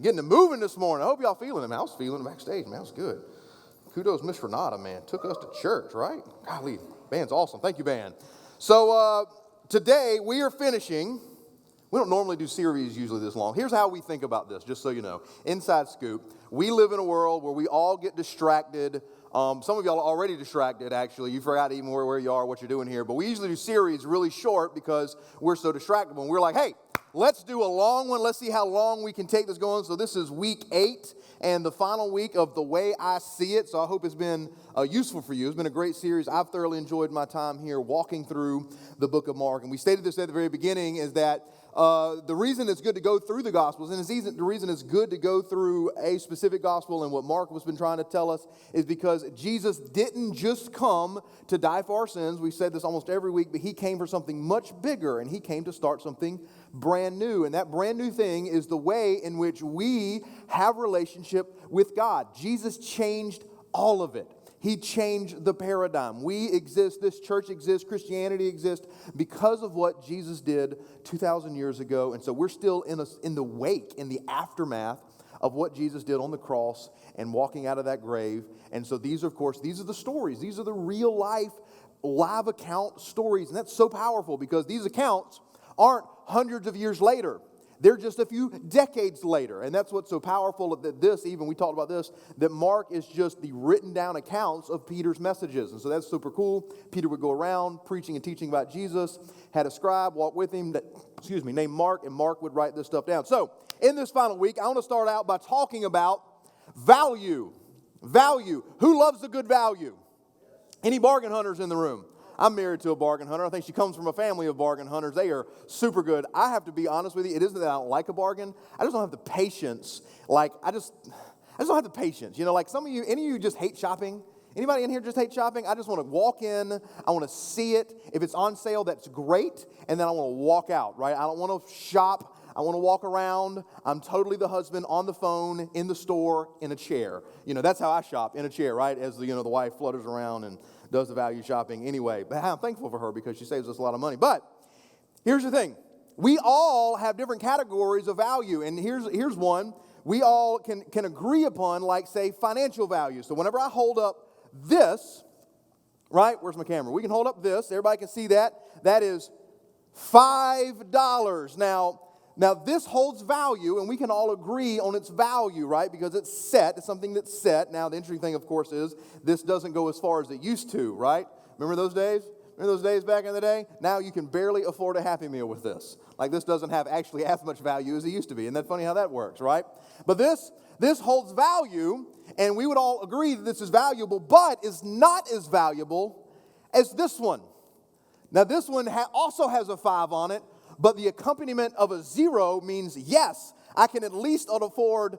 Getting it moving this morning. I hope y'all feeling it, man. I was feeling it backstage, man. That was good. Kudos, Miss Renata, man. Took us to church, right? Golly, band's awesome. Thank you, band. So today we are finishing. We don't normally do series usually this long. Here's how we think about this, just so you know. Inside scoop. We live in a world where we all get distracted. Some of y'all are already distracted, actually. You forgot even where you are, what you're doing here. But we usually do series really short because we're so distractible. And we're like, hey, let's do a long one. Let's see how long we can take this going. So this is week 8 and the final week of The Way I See It. So I hope it's been useful for you. It's been a great series. I've thoroughly enjoyed my time here walking through the book of Mark. And we stated this at the very beginning is that the reason it's good to go through the Gospels, and the reason it's good to go through a specific Gospel and what Mark has been trying to tell us is because Jesus didn't just come to die for our sins. We said this almost every week, but he came for something much bigger, and he came to start something brand new. And that brand new thing is the way in which we have relationship with God. Jesus changed all of it. He changed the paradigm. We exist, this church exists, Christianity exists because of what Jesus did 2,000 years ago. And so we're still in the wake, in the aftermath of what Jesus did on the cross and walking out of that grave. And so these are the stories. These are the real life, live account stories. And that's so powerful because these accounts aren't hundreds of years later. They're just a few decades later. And that's what's so powerful that we talked about this, that Mark is just the written down accounts of Peter's messages. And so that's super cool. Peter would go around preaching and teaching about Jesus, had a scribe walk with him, named Mark, and Mark would write this stuff down. So in this final week, I want to start out by talking about value. Value. Who loves a good value? Any bargain hunters in the room? I'm married to a bargain hunter. I think she comes from a family of bargain hunters. They are super good. I have to be honest with you. It isn't that I don't like a bargain. I just don't have the patience. I just don't have the patience. You know, like some of you, any of you just hate shopping? Anybody in here just hate shopping? I just want to walk in. I want to see it. If it's on sale, that's great. And then I want to walk out, right? I don't want to shop. I want to walk around. I'm totally the husband on the phone, in the store, in a chair. You know, that's how I shop, in a chair, right? As the wife flutters around and does the value shopping anyway. But I'm thankful for her because she saves us a lot of money. But here's the thing. We all have different categories of value. And here's one we all can agree upon, like, say, financial value. So whenever I hold up this, right? Where's my camera? We can hold up this. Everybody can see that. That is $5. Now, this holds value, and we can all agree on its value, right? Because it's set. It's something that's set. Now, the interesting thing, of course, is this doesn't go as far as it used to, right? Remember those days? Remember those days back in the day? Now you can barely afford a Happy Meal with this. Like, this doesn't have actually as much value as it used to be. Isn't that funny how that works, right? But this holds value, and we would all agree that this is valuable, but is not as valuable as this one. Now, this one also has a 5 on it, but the accompaniment of a 0 means, yes, I can at least afford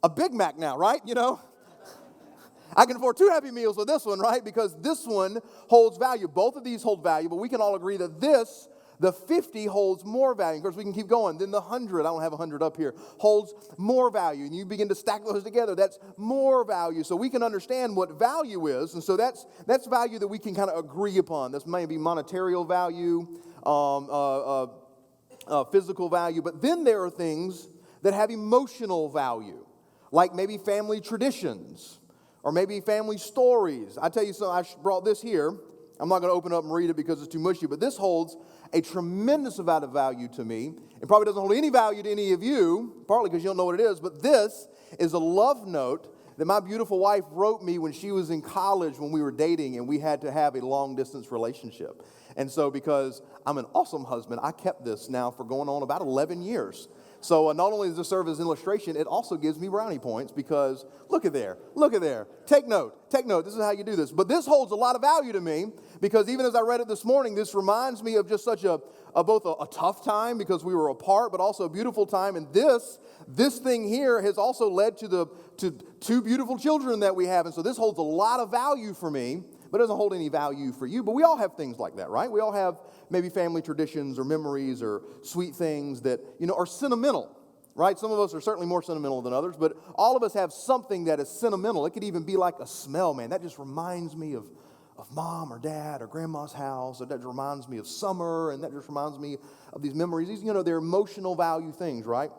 a Big Mac now, right? You know? I can afford 2 Happy Meals with this one, right? Because this one holds value. Both of these hold value, but we can all agree that the 50 holds more value. Of course, we can keep going. Then the 100, I don't have 100 up here, holds more value. And you begin to stack those together. That's more value. So we can understand what value is. And so that's value that we can kind of agree upon. This may be monetary value, physical value. But then there are things that have emotional value, like maybe family traditions or maybe family stories. I tell you something, I brought this here. I'm not going to open up and read it because it's too mushy, but this holds a tremendous amount of value to me. It probably doesn't hold any value to any of you, partly because you don't know what it is, but this is a love note that my beautiful wife wrote me when she was in college when we were dating and we had to have a long-distance relationship. And so because I'm an awesome husband, I kept this now for going on about 11 years. So not only does this serve as an illustration, it also gives me brownie points because look at there. Take note. This is how you do this. But this holds a lot of value to me because even as I read it this morning, this reminds me of just such both a tough time because we were apart, but also a beautiful time. And this thing here has also led to 2 beautiful children that we have. And so this holds a lot of value for me, but it doesn't hold any value for you. But we all have things like that, right? We all have maybe family traditions or memories or sweet things that, are sentimental, right? Some of us are certainly more sentimental than others, but all of us have something that is sentimental. It could even be like a smell, man. That just reminds me of mom or dad or grandma's house, or that reminds me of summer, and that just reminds me of these memories. These, they're emotional value things, right?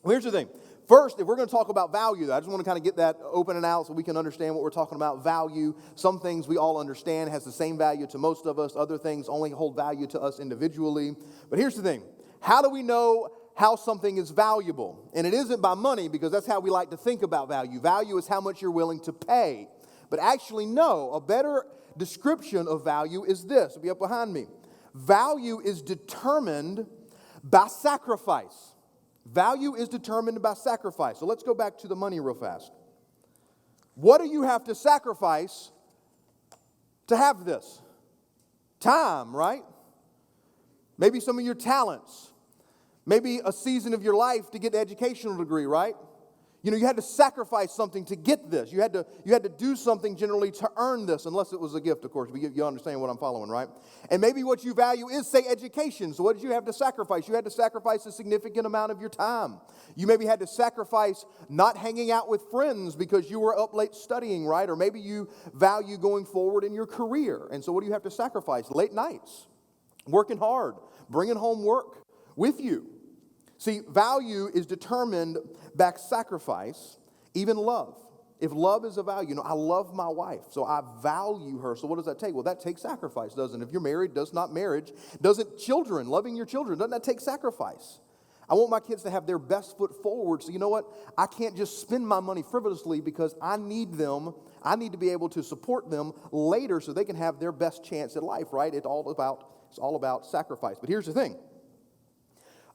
Well, here's the thing. First, if we're going to talk about value, I just want to kind of get that open and out so we can understand what we're talking about. Value, some things we all understand has the same value to most of us. Other things only hold value to us individually. But here's the thing. How do we know how something is valuable? And it isn't by money, because that's how we like to think about value. Value is how much you're willing to pay. But actually, no. A better description of value is this. It'll be up behind me. Value is determined by sacrifice. Value is determined by sacrifice. So let's go back to the money real fast. What do you have to sacrifice to have this? Time, right? Maybe some of your talents. Maybe a season of your life to get an educational degree, right? You know, you had to sacrifice something to get this. You had to do something generally to earn this, unless it was a gift, of course. But you understand what I'm following, right? And maybe what you value is, say, education. So what did you have to sacrifice? You had to sacrifice a significant amount of your time. You maybe had to sacrifice not hanging out with friends because you were up late studying, right? Or maybe you value going forward in your career. And so what do you have to sacrifice? Late nights, working hard, bringing home work with you. See, value is determined by sacrifice, even love. If love is a value, you know, I love my wife, so I value her. So what does that take? Well, that takes sacrifice, doesn't it? If you're married, does not marriage? Doesn't children, loving your children, doesn't that take sacrifice? I want my kids to have their best foot forward. So you know what? I can't just spend my money frivolously because I need them. I need to be able to support them later so they can have their best chance at life, right? It's all about sacrifice. But here's the thing.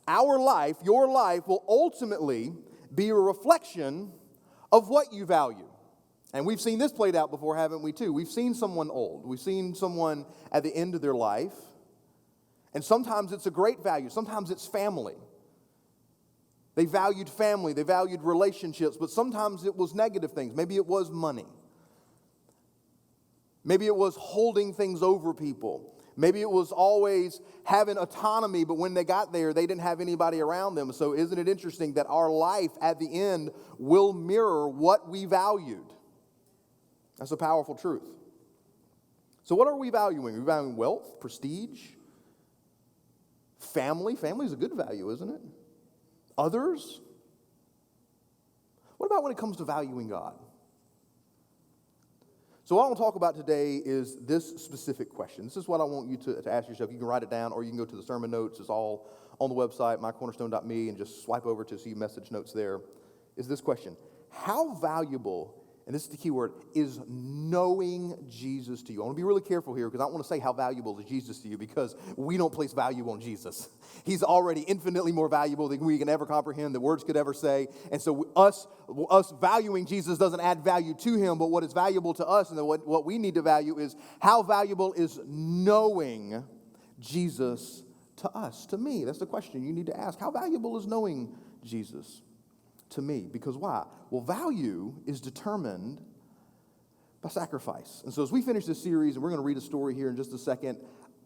Our life, your life, will ultimately be a reflection of what you value. And we've seen this played out before, haven't we, too? We've seen someone old. We've seen someone at the end of their life. And sometimes it's a great value. Sometimes it's family. They valued family. They valued relationships. But sometimes it was negative things. Maybe it was money. Maybe it was holding things over people. Maybe it was always having autonomy, but when they got there, they didn't have anybody around them. So isn't it interesting that our life at the end will mirror what we valued? That's a powerful truth. So what are we valuing? Are we valuing wealth, prestige, family? Family is a good value, isn't it? Others? What about when it comes to valuing God? So what I want to talk about today is this specific question. This is what I want you to ask yourself. You can write it down, or you can go to the sermon notes. It's all on the website, mycornerstone.me, and just swipe over to see message notes there. Is this question: how valuable, and this is the key word, is knowing Jesus to you? I want to be really careful here because I don't want to say how valuable is Jesus to you, because we don't place value on Jesus. He's already infinitely more valuable than we can ever comprehend, that words could ever say. And so us valuing Jesus doesn't add value to him, but what is valuable to us and what we need to value is how valuable is knowing Jesus to us, to me. That's the question you need to ask. How valuable is knowing Jesus to me? Because why? Well, value is determined by sacrifice. And so as we finish this series, and we're going to read a story here in just a second,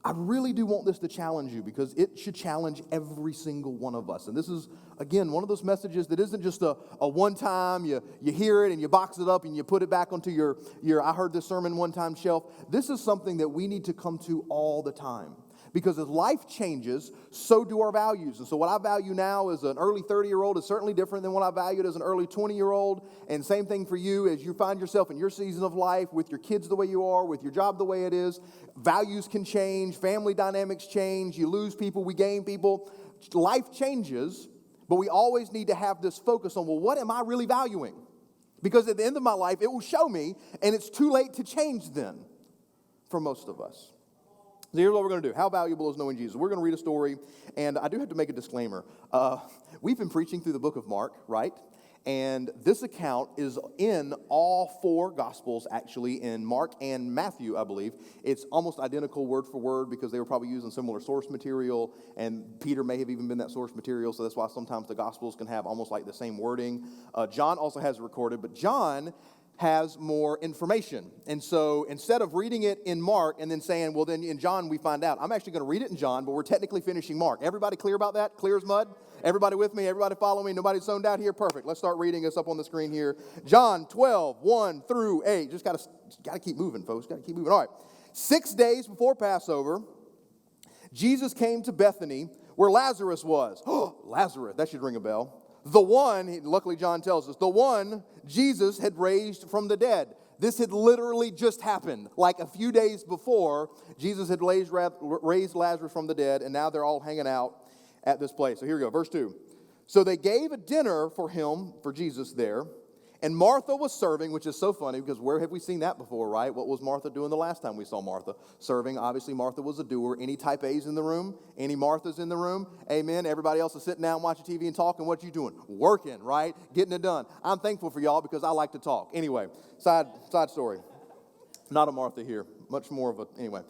I really do want this to challenge you, because it should challenge every single one of us. And this is, again, one of those messages that isn't just a one-time, you hear it and you box it up and you put it back onto your I heard this sermon one time shelf. This is something that we need to come to all the time. Because as life changes, so do our values. And so what I value now as an early 30-year-old is certainly different than what I valued as an early 20-year-old. And same thing for you as you find yourself in your season of life, with your kids the way you are, with your job the way it is. Values can change. Family dynamics change. You lose people. We gain people. Life changes, but we always need to have this focus on, well, what am I really valuing? Because at the end of my life, it will show me, and it's too late to change then for most of us. So here's what we're going to do. How valuable is knowing Jesus? We're going to read a story, and I do have to make a disclaimer. We've been preaching through the book of Mark, right? And this account is in all four Gospels, actually, in Mark and Matthew, I believe. It's almost identical word for word because they were probably using similar source material, and Peter may have even been that source material, so that's why sometimes the Gospels can have almost like the same wording. John also has it recorded, but John has more information. And so instead of reading it in Mark and then saying, well, then in John we find out, I'm actually going to read it in John, but we're technically finishing Mark. Everybody clear about that? Clear as mud? Everybody with me? Everybody follow me? Nobody zoned out here? Perfect. Let's start reading. It's up on the screen here. John 12, 1 through 8. Just got to keep moving, folks. Got to keep moving. All right. 6 days before Passover, Jesus came to Bethany, where Lazarus was. Oh, Lazarus. That should ring a bell. The one, luckily John tells us, the one Jesus had raised from the dead. This had literally just happened. Like a few days before, Jesus had raised Lazarus from the dead, and now they're all hanging out at this place. So here we go, verse 2. So they gave a dinner for him, for Jesus there, and Martha was serving, which is so funny because where have we seen that before, right? What was Martha doing the last time we saw Martha? Serving. Obviously, Martha was a doer. Any type A's in the room? Any Marthas in the room? Amen. Everybody else is sitting down watching TV and talking. What you doing? Working, right? Getting it done. I'm thankful for y'all because I like to talk. Anyway, side story. Not a Martha here. Much more of a, anyway.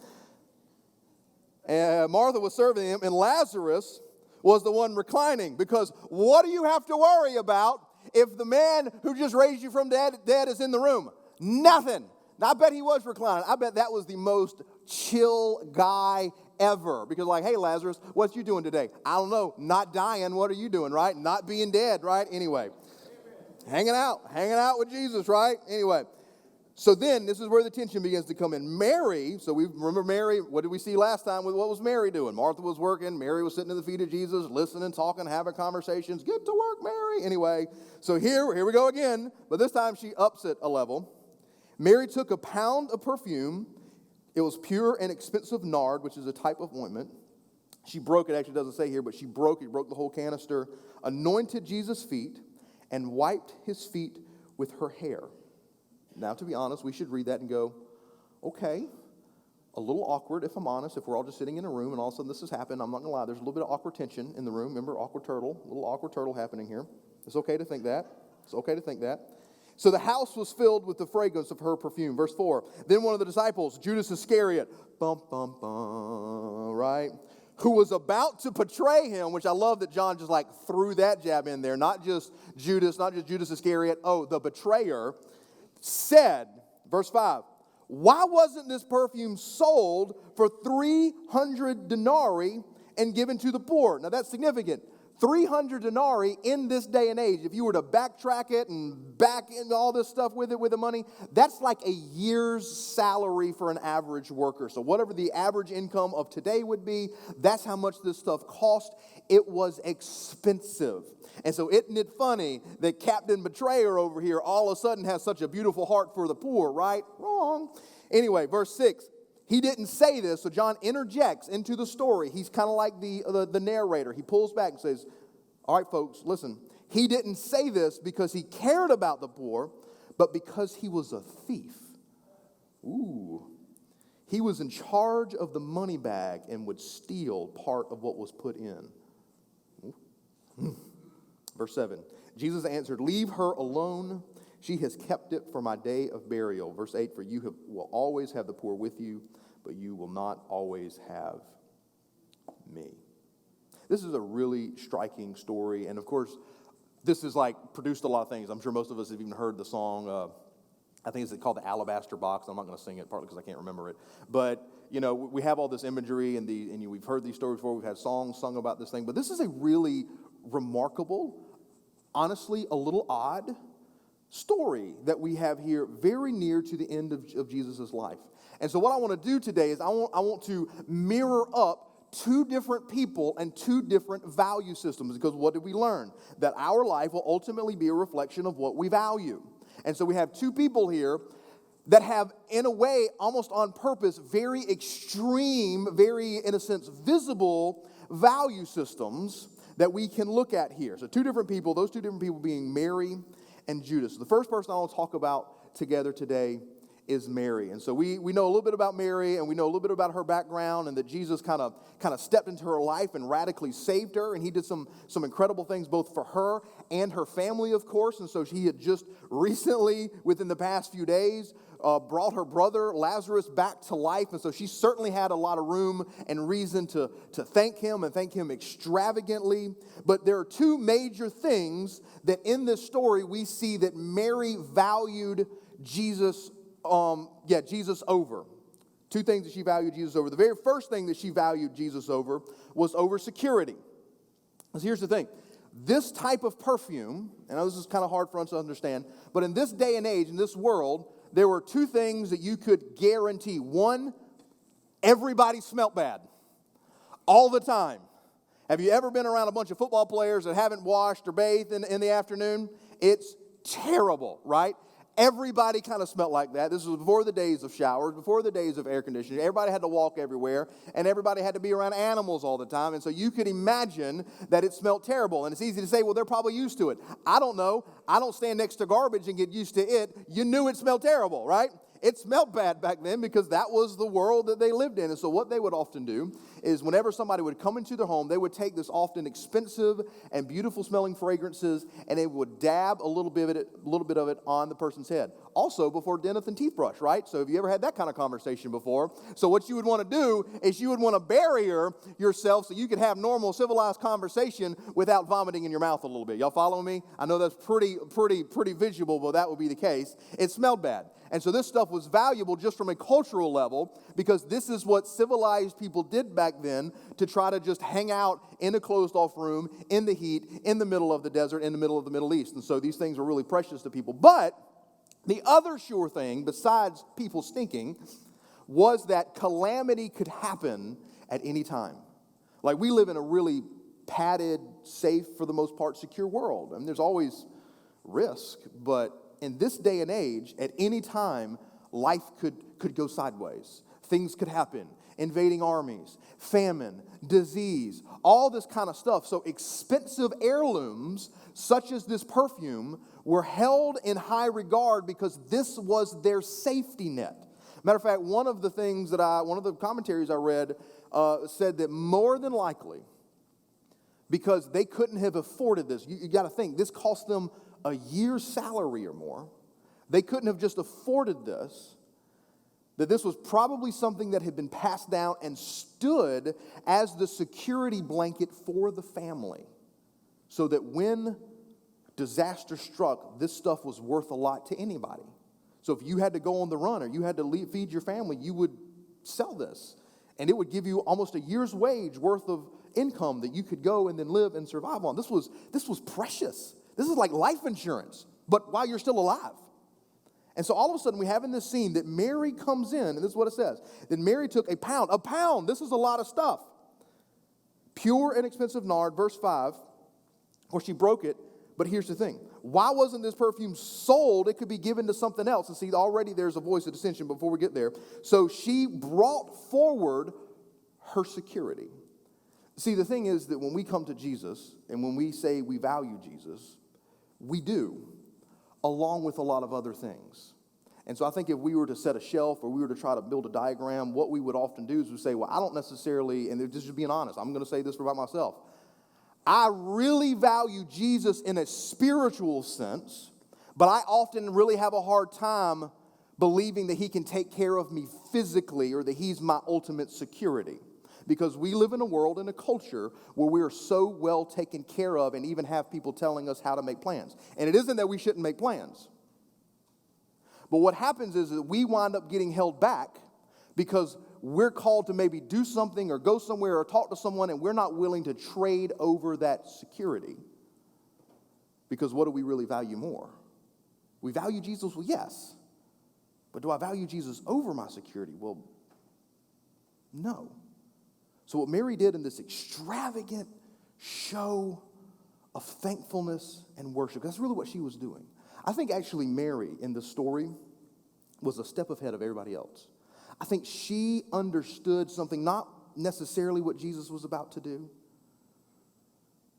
Martha was serving him, and Lazarus was the one reclining, because what do you have to worry about if the man who just raised you from dead is in the room? Nothing. Now, I bet he was reclining. I bet that was the most chill guy ever. Because like, hey, Lazarus, what you doing today? I don't know. Not dying. What are you doing, right? Not being dead, right? Anyway, hanging out with Jesus, right? Anyway, so then this is where the tension begins to come in. Mary, so we remember Mary, what did we see last time? What was Mary doing? Martha was working. Mary was sitting at the feet of Jesus, listening, talking, having conversations. Get to work, Mary. Anyway, so here we go again. But this time she ups it a level. Mary took a pound of perfume. It was pure and expensive nard, which is a type of ointment. She broke it, actually doesn't say here, but she broke the whole canister, anointed Jesus' feet, and wiped his feet with her hair. Now, to be honest, we should read that and go, okay, a little awkward, if I'm honest, if we're all just sitting in a room and all of a sudden this has happened. I'm not going to lie, there's a little bit of awkward tension in the room. Remember, a little awkward turtle happening here. It's okay to think that. So the house was filled with the fragrance of her perfume. Verse 4, then one of the disciples, Judas Iscariot, right, who was about to betray him, which I love that John just like threw that jab in there, not just Judas Iscariot, the betrayer, said, verse 5, why wasn't this perfume sold for 300 denarii and given to the poor? Now that's significant. 300 denarii in this day and age, if you were to backtrack it and back into all this stuff with the money, that's like a year's salary for an average worker. So whatever the average income of today would be, that's how much this stuff cost. It was expensive. And so isn't it funny that Captain Betrayer over here all of a sudden has such a beautiful heart for the poor, right? Wrong. Anyway, verse 6. He didn't say this, so John interjects into the story. He's kind of like the narrator. He pulls back and says, all right, folks, listen. He didn't say this because he cared about the poor, but because he was a thief. Ooh. He was in charge of the money bag and would steal part of what was put in. Verse 7. Jesus answered, leave her alone. She has kept it for my day of burial. Verse 8, for you will always have the poor with you, but you will not always have me. This is a really striking story. And of course, this is like produced a lot of things. I'm sure most of us have even heard the song. I think it's called The Alabaster Box. I'm not going to sing it, partly because I can't remember it. But, we have all this imagery and we've heard these stories before. We've had songs sung about this thing. But this is a really remarkable, honestly, a little odd story that we have here very near to the end of Jesus' life. And so what I want to do today is I want to mirror up two different people and two different value systems, because what did we learn? That our life will ultimately be a reflection of what we value. And so we have two people here that have, in a way, almost on purpose, very extreme, very, in a sense, visible value systems that we can look at here. So two different people, those two different people being Mary and Judas. The first person I want to talk about together today is Mary. And so we know a little bit about Mary, and we know a little bit about her background, and that Jesus kind of stepped into her life and radically saved her, and he did some incredible things both for her and her family, of course. And so she had just recently, within the past few days, brought her brother Lazarus back to life. And so she certainly had a lot of room and reason to thank him, and thank him extravagantly. But there are two major things that in this story we see that Mary valued Jesus over. Two things that she valued Jesus over. The very first thing that she valued Jesus over was over security. Because here's the thing. This type of perfume, and I know this is kind of hard for us to understand, but in this day and age, in this world, there were two things that you could guarantee. One, everybody smelled bad all the time. Have you ever been around a bunch of football players that haven't washed or bathed in the afternoon? It's terrible, right? Everybody kind of smelled like that. This was before the days of showers, before the days of air conditioning. Everybody had to walk everywhere, and everybody had to be around animals all the time. And so you could imagine that it smelled terrible. And it's easy to say, well, they're probably used to it. I don't know. I don't stand next to garbage and get used to it. You knew it smelled terrible, right? It smelled bad back then because that was the world that they lived in. And so what they would often do is whenever somebody would come into their home, they would take this often expensive and beautiful smelling fragrances and they would dab a little bit of it on the person's head. Also before dentist and teeth brush, right? So have you ever had that kind of conversation before? So what you would want to do is you would want to barrier yourself so you could have normal civilized conversation without vomiting in your mouth a little bit. Y'all follow me? I know that's pretty visual, but that would be the case. It smelled bad. And so this stuff was valuable just from a cultural level because this is what civilized people did back then to try to just hang out in a closed-off room, in the heat, in the middle of the desert, in the middle of the Middle East. And so these things were really precious to people. But the other sure thing, besides people stinking, was that calamity could happen at any time. Like we live in a really padded, safe, for the most part, secure world. I mean, there's always risk, but in this day and age, at any time, life could go sideways. Things could happen. Invading armies, famine, disease, all this kind of stuff. So expensive heirlooms, such as this perfume, were held in high regard because this was their safety net. Matter of fact, one of the commentaries I read said that more than likely, because they couldn't have afforded this, you got to think, this cost them a year's salary or more. They couldn't have just afforded this. That this was probably something that had been passed down and stood as the security blanket for the family. So that when disaster struck, this stuff was worth a lot to anybody. So if you had to go on the run or you had to feed your family, you would sell this. And it would give you almost a year's wage worth of income that you could go and then live and survive on. This was precious. This is like life insurance, but while you're still alive. And so all of a sudden we have in this scene that Mary comes in, and this is what it says. That Mary took a pound, this is a lot of stuff. Pure and expensive nard, verse 5, or she broke it, but here's the thing. Why wasn't this perfume sold? It could be given to something else. And see, already there's a voice of dissension before we get there. So she brought forward her security. See, the thing is that when we come to Jesus, and when we say we value Jesus, we do, along with a lot of other things. And so I think if we were to set a shelf or we were to try to build a diagram, what we would often do is we say, well, I don't necessarily, and just being honest, I'm going to say this about myself. I really value Jesus in a spiritual sense, but I often really have a hard time believing that he can take care of me physically or that he's my ultimate security. Because we live in a world, in a culture, where we are so well taken care of and even have people telling us how to make plans. And it isn't that we shouldn't make plans. But what happens is that we wind up getting held back because we're called to maybe do something or go somewhere or talk to someone and we're not willing to trade over that security. Because what do we really value more? We value Jesus? Well, yes. But do I value Jesus over my security? Well, no. So what Mary did in this extravagant show of thankfulness and worship, that's really what she was doing. I think actually Mary in the story was a step ahead of everybody else. I think she understood something, not necessarily what Jesus was about to do,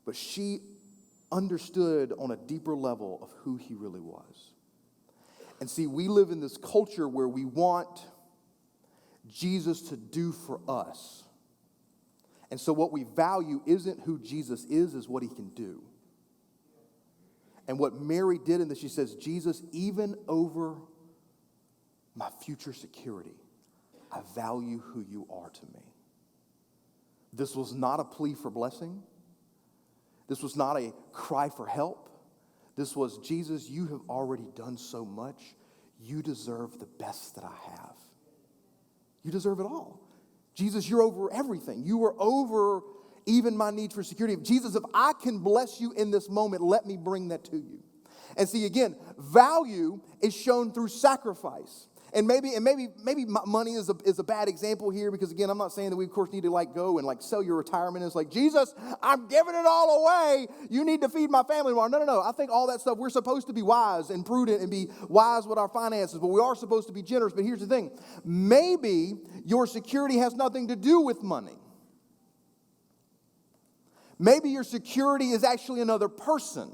but she understood on a deeper level of who he really was. And see, we live in this culture where we want Jesus to do for us. And so what we value isn't who Jesus is what he can do. And what Mary did in this, she says, Jesus, even over my future security, I value who you are to me. This was not a plea for blessing. This was not a cry for help. This was, Jesus, you have already done so much. You deserve the best that I have. You deserve it all. Jesus, you're over everything. You are over even my need for security. Jesus, if I can bless you in this moment, let me bring that to you. And see, again, value is shown through sacrifice. And maybe money is a bad example here, because again, I'm not saying that we of course need to like go and like sell your retirement. It's like, Jesus, I'm giving it all away. You need to feed my family tomorrow. No. I think all that stuff, we're supposed to be wise and prudent and be wise with our finances, but we are supposed to be generous. But here's the thing. Maybe your security has nothing to do with money. Maybe your security is actually another person.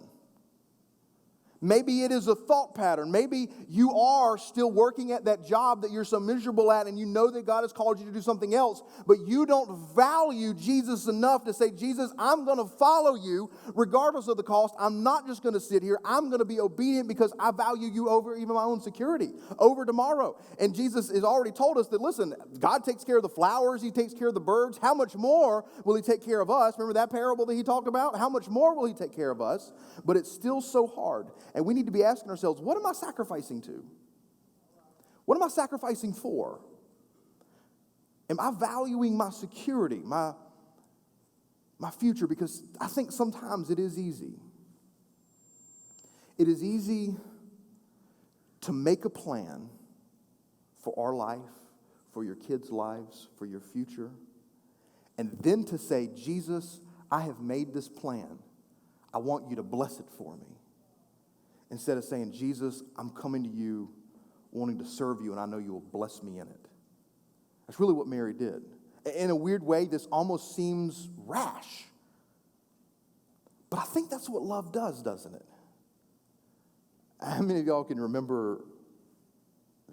Maybe it is a thought pattern. Maybe you are still working at that job that you're so miserable at, and you know that God has called you to do something else, but you don't value Jesus enough to say, Jesus, I'm going to follow you regardless of the cost. I'm not just going to sit here. I'm going to be obedient because I value you over even my own security, over tomorrow. And Jesus has already told us that, listen, God takes care of the flowers. He takes care of the birds. How much more will he take care of us? Remember that parable that he talked about? How much more will he take care of us? But it's still so hard. And we need to be asking ourselves, what am I sacrificing to? What am I sacrificing for? Am I valuing my security, my future? Because I think sometimes it is easy. It is easy to make a plan for our life, for your kids' lives, for your future, and then to say, Jesus, I have made this plan. I want you to bless it for me. Instead of saying, Jesus, I'm coming to you wanting to serve you, and I know you will bless me in it. That's really what Mary did. In a weird way, this almost seems rash. But I think that's what love does, doesn't it? How many of y'all can remember,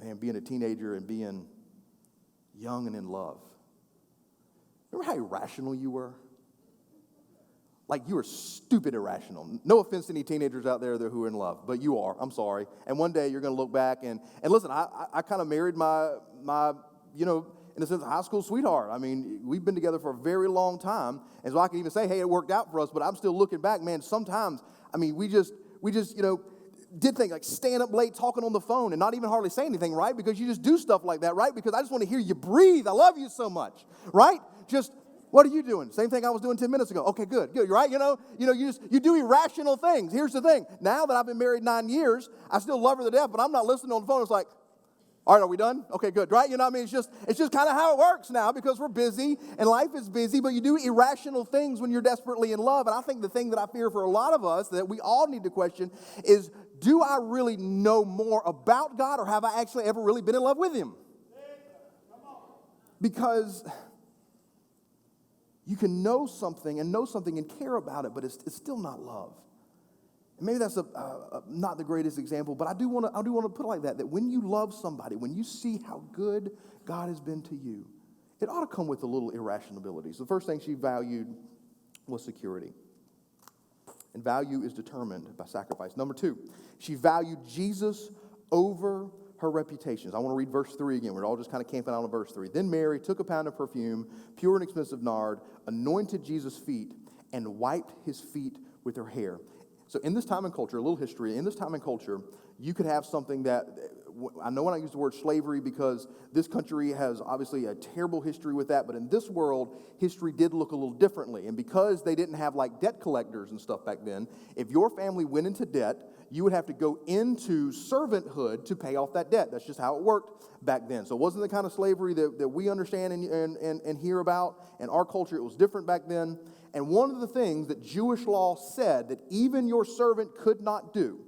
man, being a teenager and being young and in love? Remember how irrational you were? Like, you are stupid irrational. No offense to any teenagers out there who are in love, but you are. I'm sorry. And one day you're going to look back and listen, I kind of married my, in a sense, high school sweetheart. I mean, we've been together for a very long time. And so I can even say, hey, it worked out for us, but I'm still looking back, man, sometimes, I mean, we just, did things like staying up late talking on the phone and not even hardly say anything, right? Because you just do stuff like that, right? Because I just want to hear you breathe. I love you so much, right? Just, what are you doing? Same thing I was doing 10 minutes ago. Okay, good, right? You do irrational things. Here's the thing. Now that I've been married 9 years, I still love her to death, but I'm not listening on the phone. It's like, all right, are we done? Okay, good, right? You know what I mean? It's just kind of how it works now because we're busy and life is busy, but you do irrational things when you're desperately in love. And I think the thing that I fear for a lot of us that we all need to question is, do I really know more about God, or have I actually ever really been in love with him? Because you can know something and care about it, but it's still not love. And maybe that's not the greatest example, but I do want to put it like that when you love somebody, when you see how good God has been to you, it ought to come with a little irrationality. So the first thing she valued was security. And value is determined by sacrifice. Number 2, she valued Jesus over her reputations. I want to read verse 3 again. We're all just kind of camping out on verse 3. Then Mary took a pound of perfume, pure and expensive nard, anointed Jesus' feet, and wiped his feet with her hair. So in this time and culture, a little history, in this time and culture, you could have something that, I know when I use the word slavery because this country has obviously a terrible history with that, but in this world, history did look a little differently. And because they didn't have like debt collectors and stuff back then, if your family went into debt, you would have to go into servanthood to pay off that debt. That's just how it worked back then. So it wasn't the kind of slavery that we understand and hear about. In our culture, it was different back then. And one of the things that Jewish law said that even your servant could not do,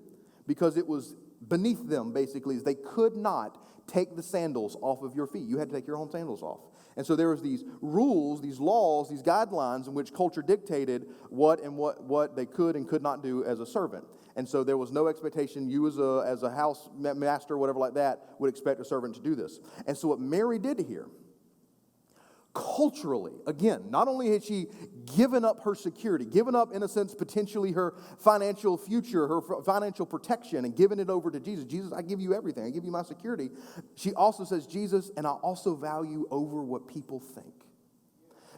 because it was beneath them, basically, is they could not take the sandals off of your feet. You had to take your own sandals off. And so there was these rules, these laws, these guidelines in which culture dictated what they could and could not do as a servant. And so there was no expectation you as a house master or whatever like that would expect a servant to do this. And so what Mary did here, culturally, again, not only had she given up her security, given up, in a sense, potentially her financial future, her financial protection, and given it over to Jesus. Jesus, I give you everything. I give you my security. She also says, Jesus, and I also value over what people think.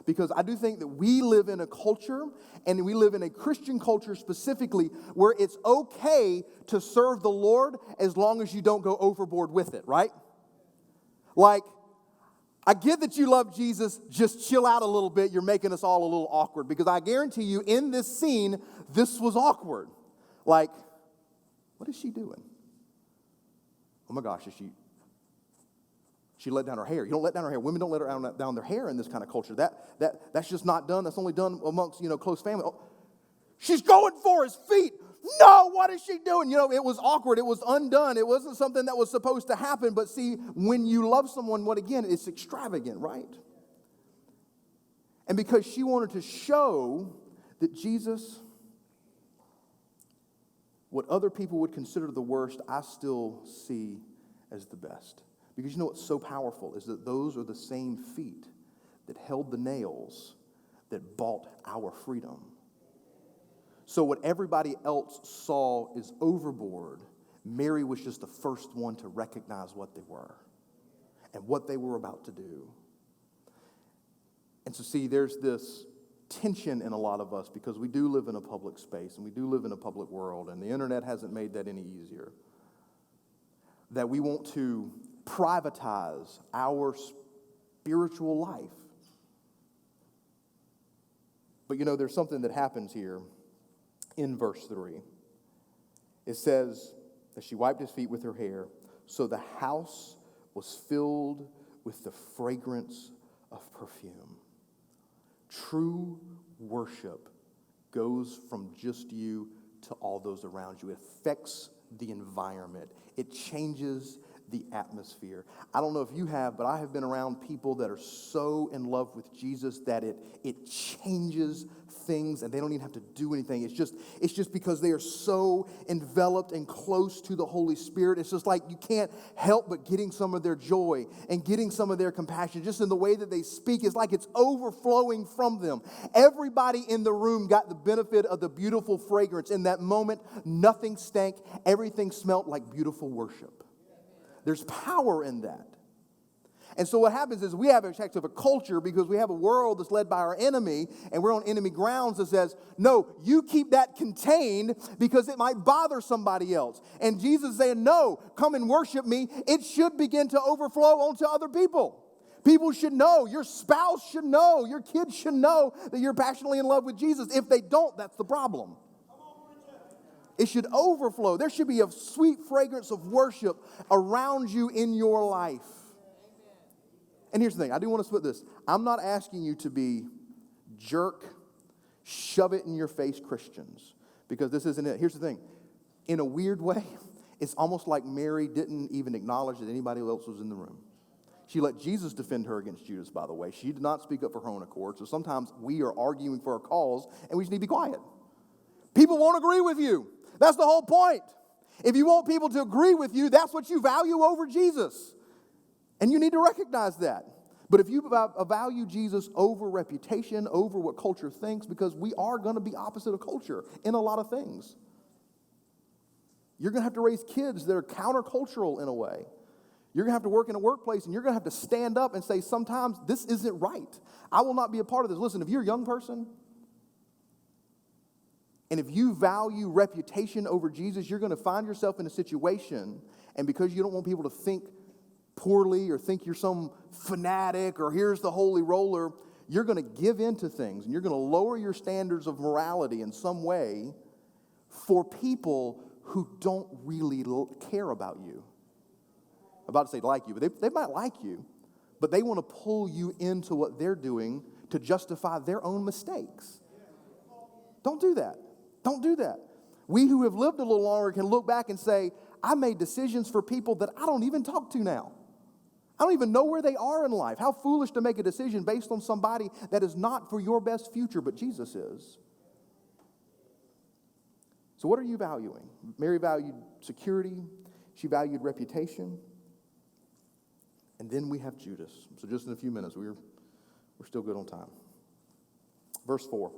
Because I do think that we live in a culture, and we live in a Christian culture specifically, where it's okay to serve the Lord as long as you don't go overboard with it, right? Like, I get that you love Jesus, just chill out a little bit. You're making us all a little awkward. Because I guarantee you, in this scene, this was awkward. Like, what is she doing? Oh my gosh, is she She let down her hair. You don't let down her hair. Women don't let down their hair in this kind of culture. That's just not done. That's only done amongst, close family. Oh, she's going for his feet. No, what is she doing? It was awkward. It was undone. It wasn't something that was supposed to happen. But see, when you love someone, it's extravagant, right? And because she wanted to show that Jesus, what other people would consider the worst, I still see as the best. Because what's so powerful is that those are the same feet that held the nails that bought our freedom. So what everybody else saw is overboard, Mary was just the first one to recognize what they were and what they were about to do. And so see, there's this tension in a lot of us because we do live in a public space and we do live in a public world, and the internet hasn't made that any easier. That we want to privatize our spiritual life. But there's something that happens here in verse 3. It says that she wiped his feet with her hair, so the house was filled with the fragrance of perfume. True worship goes from just you to all those around you. It affects the environment. It changes the atmosphere. I don't know if you have, but I have been around people that are so in love with Jesus that it changes things and they don't even have to do anything. It's just because they are so enveloped and close to the Holy Spirit. It's just like you can't help but getting some of their joy and getting some of their compassion. Just in the way that they speak, it's like it's overflowing from them. Everybody in the room got the benefit of the beautiful fragrance. In that moment, nothing stank. Everything smelled like beautiful worship. There's power in that. And so what happens is we have a check of a culture because we have a world that's led by our enemy, and we're on enemy grounds that says, no, you keep that contained because it might bother somebody else. And Jesus is saying, no, come and worship me. It should begin to overflow onto other people. People should know, your spouse should know, your kids should know that you're passionately in love with Jesus. If they don't, that's the problem. It should overflow. There should be a sweet fragrance of worship around you in your life. And here's the thing. I do want to split this. I'm not asking you to be jerk, shove it in your face Christians, because this isn't it. Here's the thing. In a weird way, it's almost like Mary didn't even acknowledge that anybody else was in the room. She let Jesus defend her against Judas, by the way. She did not speak up for her own accord. So sometimes we are arguing for our cause, and we just need to be quiet. People won't agree with you. That's the whole point. If you want people to agree with you, that's what you value over Jesus. And you need to recognize that. But if you value Jesus over reputation, over what culture thinks, because we are going to be opposite of culture in a lot of things. You're going to have to raise kids that are countercultural in a way. You're going to have to work in a workplace, and you're going to have to stand up and say, sometimes this isn't right. I will not be a part of this. Listen, if you're a young person, and if you value reputation over Jesus, you're going to find yourself in a situation, and because you don't want people to think poorly or think you're some fanatic or here's the holy roller, you're going to give in to things, and you're going to lower your standards of morality in some way for people who don't really care about you. I'm about to say like you, but they might like you, but they want to pull you into what they're doing to justify their own mistakes. Don't do that. Don't do that. We who have lived a little longer can look back and say, I made decisions for people that I don't even talk to now. I don't even know where they are in life. How foolish to make a decision based on somebody that is not for your best future, but Jesus is. So what are you valuing? Mary valued security. She valued reputation. And then we have Judas. So just in a few minutes, we're still good on time. Verse 4.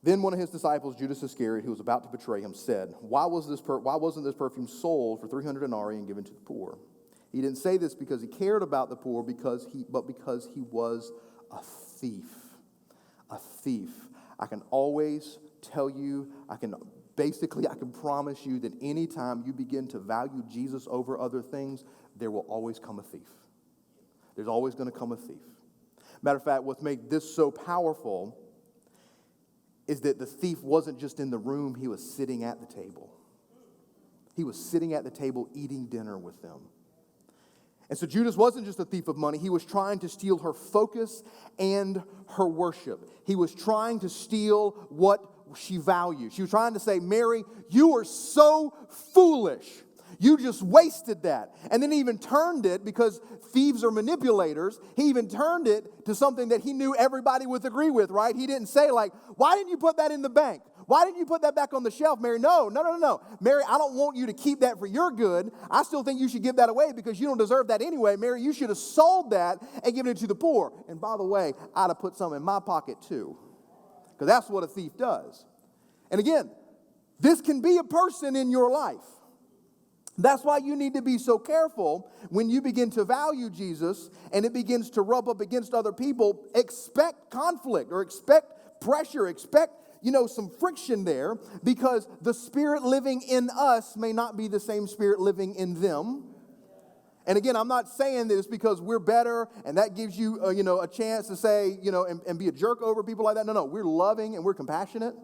Then one of his disciples, Judas Iscariot, who was about to betray him, said, why wasn't this perfume sold for 300 denarii and given to the poor? He didn't say this because he cared about the poor, but because he was a thief. A thief. I can always tell you, I can promise you that anytime you begin to value Jesus over other things, there will always come a thief. There's always going to come a thief. Matter of fact, what's made this so powerful is that the thief wasn't just in the room, he was sitting at the table. He was sitting at the table eating dinner with them. And so Judas wasn't just a thief of money. He was trying to steal her focus and her worship. He was trying to steal what she valued. She was trying to say, Mary, you are so foolish. You just wasted that. And then he even turned it, because thieves are manipulators, he even turned it to something that he knew everybody would agree with, right? He didn't say like, why didn't you put that in the bank? Why didn't you put that back on the shelf, Mary? No. Mary, I don't want you to keep that for your good. I still think you should give that away because you don't deserve that anyway. Mary, you should have sold that and given it to the poor. And by the way, I'd have put some in my pocket too, because that's what a thief does. And again, this can be a person in your life. That's why you need to be so careful when you begin to value Jesus and it begins to rub up against other people. Expect conflict, or expect pressure, expect some friction there, because the Spirit living in us may not be the same Spirit living in them. And again, I'm not saying this because we're better and that gives you, a chance to say, and be a jerk over people like that. No, we're loving and we're compassionate.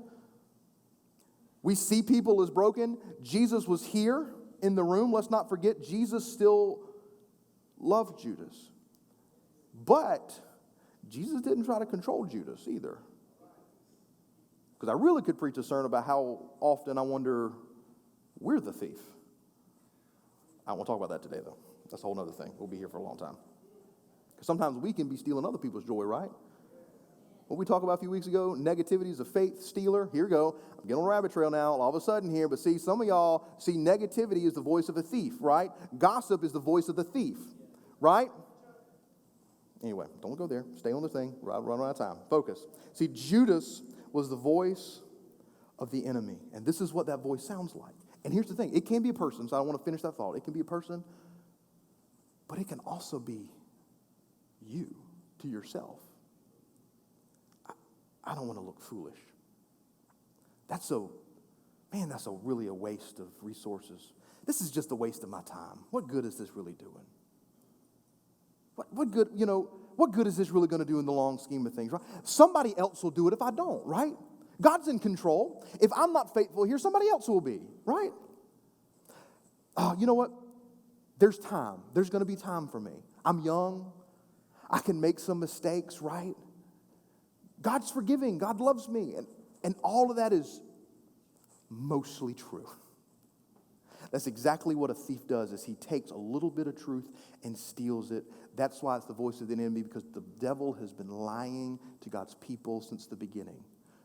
We see people as broken. Jesus was here in the room. Let's not forget, Jesus still loved Judas. But Jesus didn't try to control Judas either. Because I really could preach a sermon about how often I wonder we're the thief. I won't talk about that today, though. That's a whole other thing. We'll be here for a long time. Because sometimes we can be stealing other people's joy, right? What we talked about a few weeks ago, negativity is a faith stealer. Here we go. I'm getting on a rabbit trail now all of a sudden here. But see, some of y'all see negativity is the voice of a thief, right? Gossip is the voice of the thief, right? Anyway, don't go there. Stay on the thing. Run out of time. Focus. See, Judas was the voice of the enemy. And this is what that voice sounds like. And here's the thing. It can be a person, so I don't want to finish that thought. It can be a person, but it can also be you to yourself. I don't want to look foolish. That's really a waste of resources. This is just a waste of my time. What good is this really doing? What good is this really going to do in the long scheme of things, right? Somebody else will do it if I don't, right? God's in control. If I'm not faithful here, somebody else will be, right? Oh, you know what? There's time. There's going to be time for me. I'm young. I can make some mistakes, right? God's forgiving. God loves me. And all of that is mostly true. That's exactly what a thief does, is he takes a little bit of truth and steals it. That's why it's the voice of the enemy, because the devil has been lying to God's people since the beginning.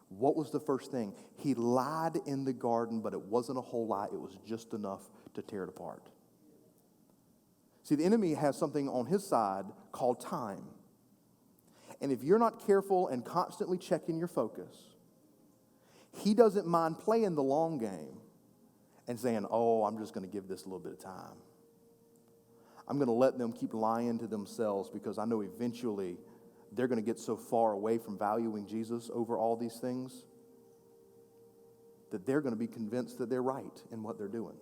What was the first thing? He lied in the garden, but it wasn't a whole lie. It was just enough to tear it apart. See, the enemy has something on his side called time. And if you're not careful and constantly checking your focus, he doesn't mind playing the long game and saying, oh, I'm just going to give this a little bit of time. I'm going to let them keep lying to themselves, because I know eventually they're going to get so far away from valuing Jesus over all these things that they're going to be convinced that they're right in what they're doing.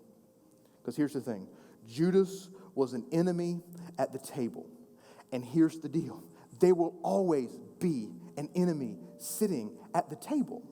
Because here's the thing. Judas was an enemy at the table. And here's the deal. There will always be an enemy sitting at the table.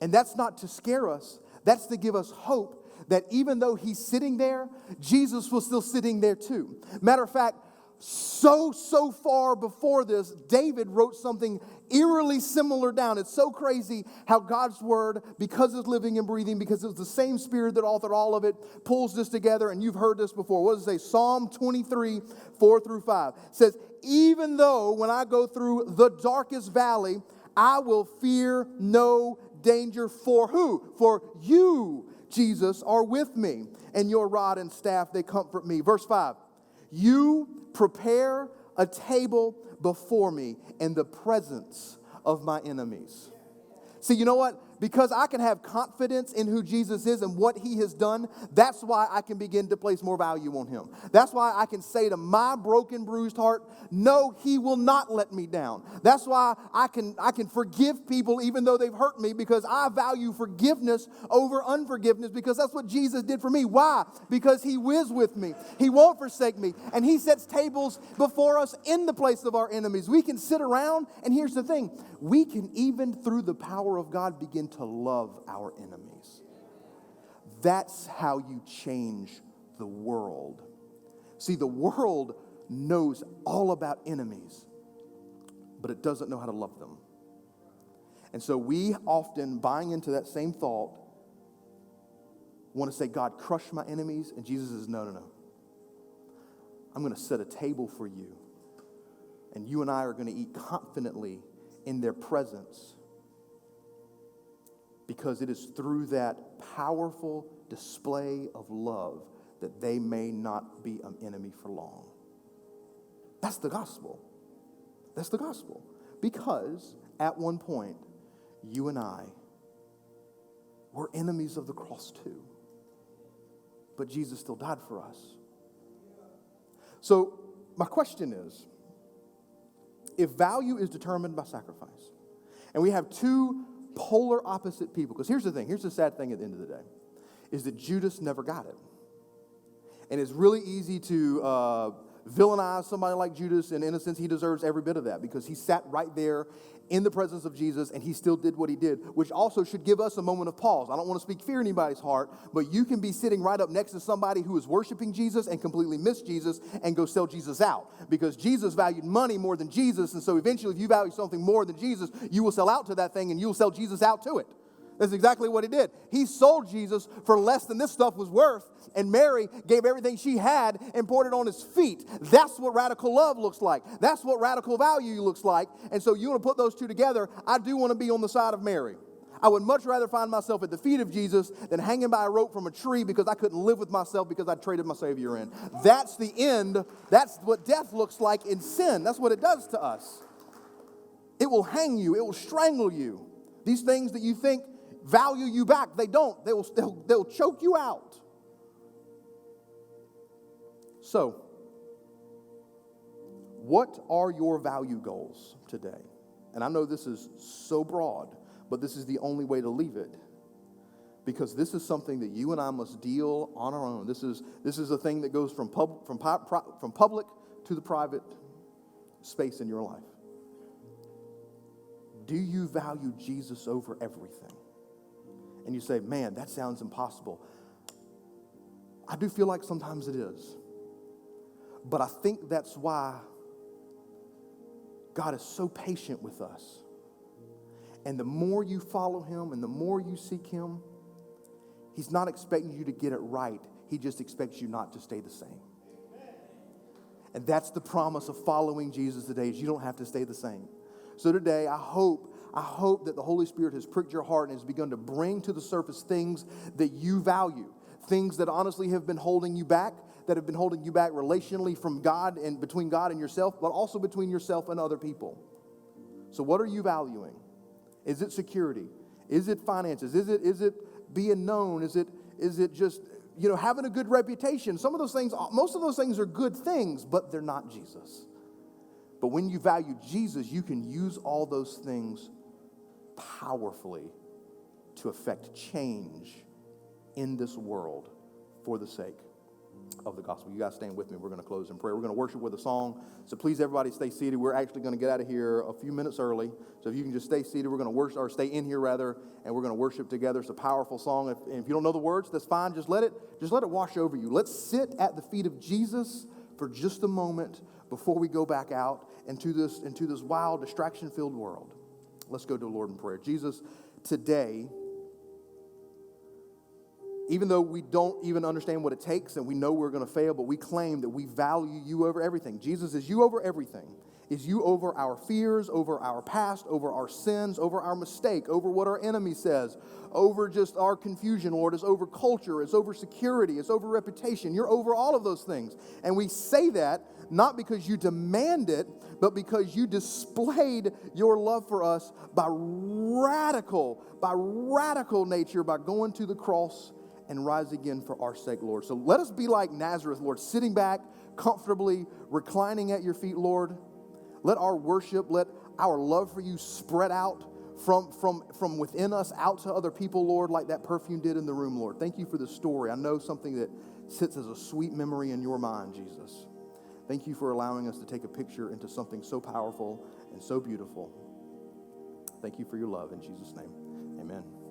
And that's not to scare us. That's to give us hope that even though he's sitting there, Jesus was still sitting there too. Matter of fact, so far before this, David wrote something eerily similar down. It's so crazy how God's word, because it's living and breathing, because it's the same Spirit that authored all of it, pulls this together. And you've heard this before. What does it say? Psalm 23, 4-5 says, even though when I go through the darkest valley, I will fear no danger. For who? For you, Jesus, are with me, and your rod and staff, they comfort me. Verse 5, you prepare a table before me in the presence of my enemies. See, you know what? Because I can have confidence in who Jesus is and what he has done, that's why I can begin to place more value on him. That's why I can say to my broken, bruised heart, no, he will not let me down. That's why I can forgive people even though they've hurt me, because I value forgiveness over unforgiveness, because that's what Jesus did for me. Why? Because he is with me. He won't forsake me. And he sets tables before us in the place of our enemies. We can sit around, and here's the thing. We can, even through the power of God, begin to love our enemies. That's how you change the world. See, the world knows all about enemies, but it doesn't know how to love them. And so we often, buying into that same thought, want to say, God, crush my enemies. And Jesus says, no. I'm going to set a table for you. And you and I are going to eat confidently in their presence, because it is through that powerful display of love that they may not be an enemy for long. That's the gospel. That's the gospel. Because at one point, you and I were enemies of the cross too. But Jesus still died for us. So my question is, if value is determined by sacrifice, and we have two polar opposite people, because here's the thing, here's the sad thing at the end of the day, is that Judas never got it. And it's really easy to villainize somebody like Judas, and in a sense, he deserves every bit of that, because he sat right there in the presence of Jesus, and he still did what he did, which also should give us a moment of pause. I don't want to speak fear in anybody's heart, but you can be sitting right up next to somebody who is worshiping Jesus and completely miss Jesus and go sell Jesus out, because Jesus valued money more than Jesus, and so eventually if you value something more than Jesus, you will sell out to that thing and you'll sell Jesus out to it. That's exactly what he did. He sold Jesus for less than this stuff was worth, and Mary gave everything she had and poured it on his feet. That's what radical love looks like. That's what radical value looks like. And so you want to put those two together. I do want to be on the side of Mary. I would much rather find myself at the feet of Jesus than hanging by a rope from a tree because I couldn't live with myself because I traded my Savior in. That's the end. That's what death looks like in sin. That's what it does to us. It will hang you. It will strangle you. These things that you think value you back, they don't. They'll choke you out. So, what are your value goals today? And I know this is so broad, but this is the only way to leave it, because this is something that you and I must deal on our own. This is a thing that goes from public to the private space in your life. Do you value Jesus over everything? And you say, man, that sounds impossible. I do feel like sometimes it is. But I think that's why God is so patient with us. And the more you follow him and the more you seek him, he's not expecting you to get it right. He just expects you not to stay the same. And that's the promise of following Jesus today, is you don't have to stay the same. So today, I hope that the Holy Spirit has pricked your heart and has begun to bring to the surface things that you value, things that honestly have been holding you back, that have been holding you back relationally from God and between God and yourself, but also between yourself and other people. So what are you valuing? Is it security? Is it finances? Is it being known? Is it just, having a good reputation? Some of those things, most of those things are good things, but they're not Jesus. But when you value Jesus, you can use all those things powerfully to affect change in this world for the sake of the gospel. You guys stand with me. We're going to close in prayer. We're going to worship with a song. So please, everybody, stay seated. We're actually going to get out of here a few minutes early. So if you can just stay seated, we're going to worship, or stay in here rather, and we're going to worship together. It's a powerful song. If you don't know the words, that's fine. Just let it wash over you. Let's sit at the feet of Jesus for just a moment before we go back out into this wild, distraction-filled world. Let's go to the Lord in prayer. Jesus, today, even though we don't even understand what it takes and we know we're going to fail, but we claim that we value you over everything. Jesus, is you over everything. Is you over our fears, over our past, over our sins, over our mistake, over what our enemy says, over just our confusion, Lord. It's over culture, it's over security, it's over reputation. You're over all of those things. And we say that not because you demand it, but because you displayed your love for us by radical nature, by going to the cross and rise again for our sake, Lord. So let us be like Nazareth, Lord, sitting back comfortably, reclining at your feet, Lord. Let our worship, let our love for you spread out from within us out to other people, Lord, like that perfume did in the room, Lord. Thank you for this story. I know something that sits as a sweet memory in your mind, Jesus. Thank you for allowing us to take a picture into something so powerful and so beautiful. Thank you for your love. In Jesus' name, amen.